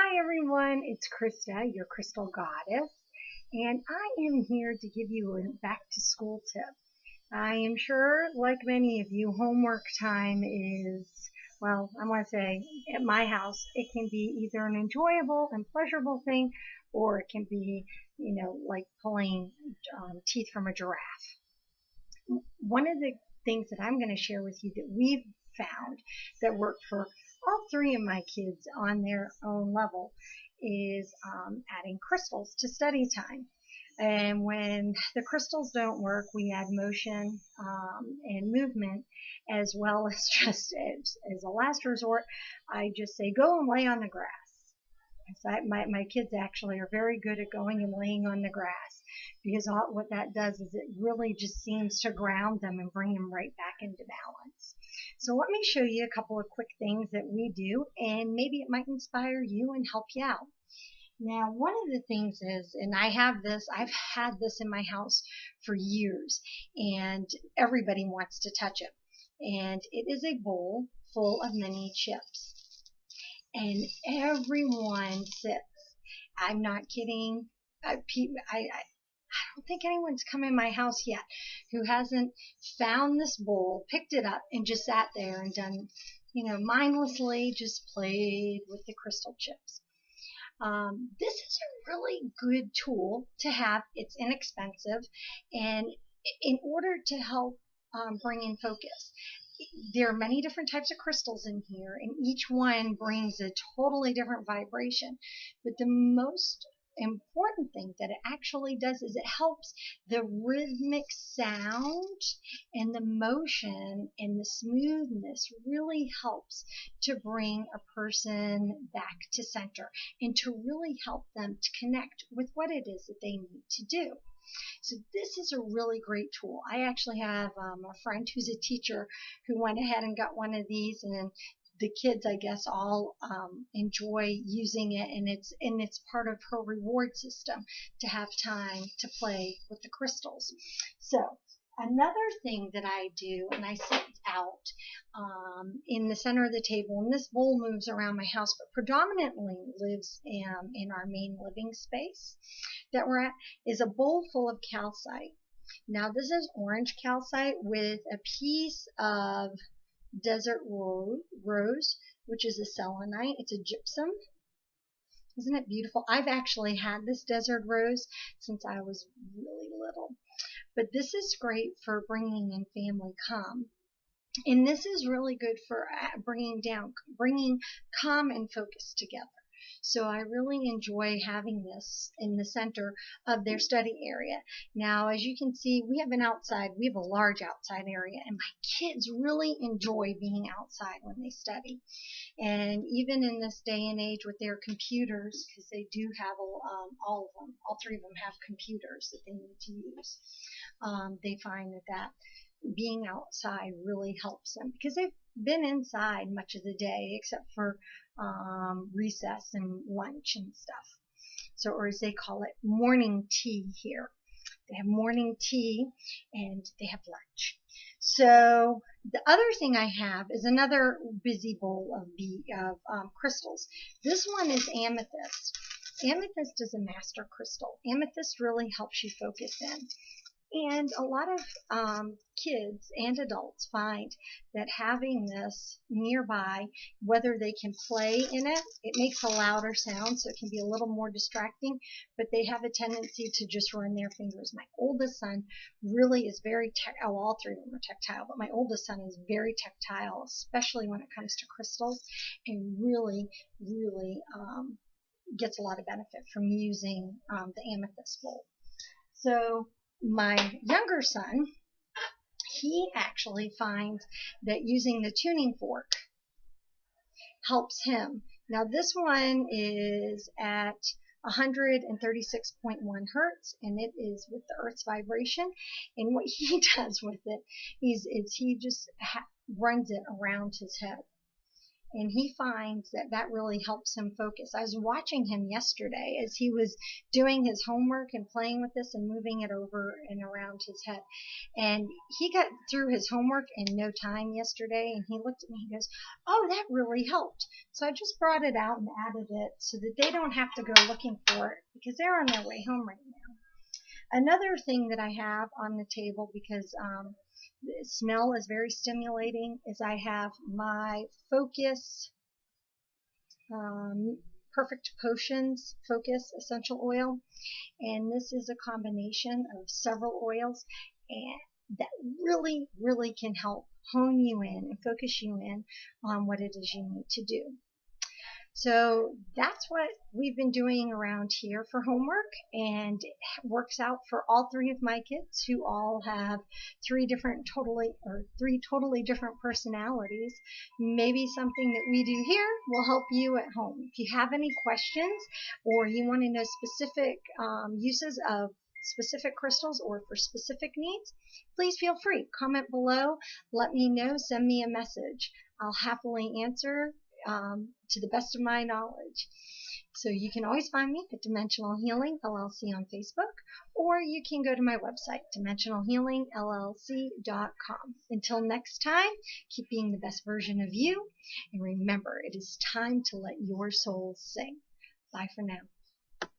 Hi everyone, it's Krista, your crystal goddess, and I am here to give you a back to school tip. I am sure, like many of you, homework time is, well, I want to say at my house, it can be either an enjoyable and pleasurable thing, or it can be, like pulling teeth from a giraffe. One of the things that I'm going to share with you that we've found that worked for all three of my kids on their own level is adding crystals to study time. And when the crystals don't work, we add motion and movement, as well as just as a last resort, I just say go and lay on the grass. So my kids actually are very good at going and laying on the grass because what that does is it really just seems to ground them and bring them right back into balance. So let me show you a couple of quick things that we do, and maybe it might inspire you and help you out. Now, one of the things is, and I've had this in my house for years, and everybody wants to touch it. And it is a bowl full of mini chips. And everyone sips. I'm not kidding. I don't think anyone's come in my house yet who hasn't found this bowl, picked it up, and just sat there and done, mindlessly just played with the crystal chips. This is a really good tool to have. It's inexpensive, and in order to help bring in focus. There are many different types of crystals in here, and each one brings a totally different vibration. But the most important thing that it actually does is it helps the rhythmic sound and the motion and the smoothness really helps to bring a person back to center and to really help them to connect with what it is that they need to do. So this is a really great tool. I actually have a friend who's a teacher who went ahead and got one of these, and the kids, I guess, all enjoy using it, and it's part of her reward system to have time to play with the crystals. So another thing that I do, and I set out in the center of the table, and this bowl moves around my house, but predominantly lives in our main living space that we're at, is a bowl full of calcite. Now this is orange calcite with a piece of desert rose, which is a selenite. It's a gypsum. Isn't it beautiful? I've actually had this desert rose since I was really little. But this is great for bringing in family calm. And this is really good for bringing calm and focus together. So I really enjoy having this in the center of their study area. Now, as you can see, we have a large outside area, and my kids really enjoy being outside when they study. And even in this day and age with their computers, because they do have all three of them have computers that they need to use, they find that being outside really helps them because they've been inside much of the day except for recess and lunch and stuff. So, or as they call it, morning tea here. They have morning tea and they have lunch. So the other thing I have is another busy bowl of crystals. This one is amethyst. Amethyst is a master crystal. Amethyst really helps you focus in. And a lot of kids and adults find that having this nearby, whether they can play in it, it makes a louder sound, so it can be a little more distracting, but they have a tendency to just run their fingers. My oldest son really is very all three of them are tactile, but my oldest son is very tactile, especially when it comes to crystals, and really gets a lot of benefit from using the amethyst bowl. So my younger son, he actually finds that using the tuning fork helps him. Now this one is at 136.1 hertz, and it is with the Earth's vibration. And what he does with it is he just runs it around his head. And he finds that that really helps him focus. I was watching him yesterday as he was doing his homework and playing with this and moving it over and around his head. And he got through his homework in no time yesterday, and he looked at me and goes, "Oh, that really helped." So I just brought it out and added it so that they don't have to go looking for it because they're on their way home right now. Another thing that I have on the table, because the smell is very stimulating, is I have my Focus Perfect Potions Focus Essential Oil, and this is a combination of several oils, and that really can help hone you in and focus you in on what it is you need to do. So that's what we've been doing around here for homework, and it works out for all three of my kids, who all have three totally different personalities. Maybe something that we do here will help you at home. If you have any questions or you want to know specific uses of specific crystals or for specific needs, please feel free. Comment below, let me know, send me a message. I'll happily answer to the best of my knowledge. So you can always find me at Dimensional Healing LLC on Facebook, or you can go to my website, dimensionalhealingllc.com. Until next time, keep being the best version of you, and remember, it is time to let your soul sing. Bye for now.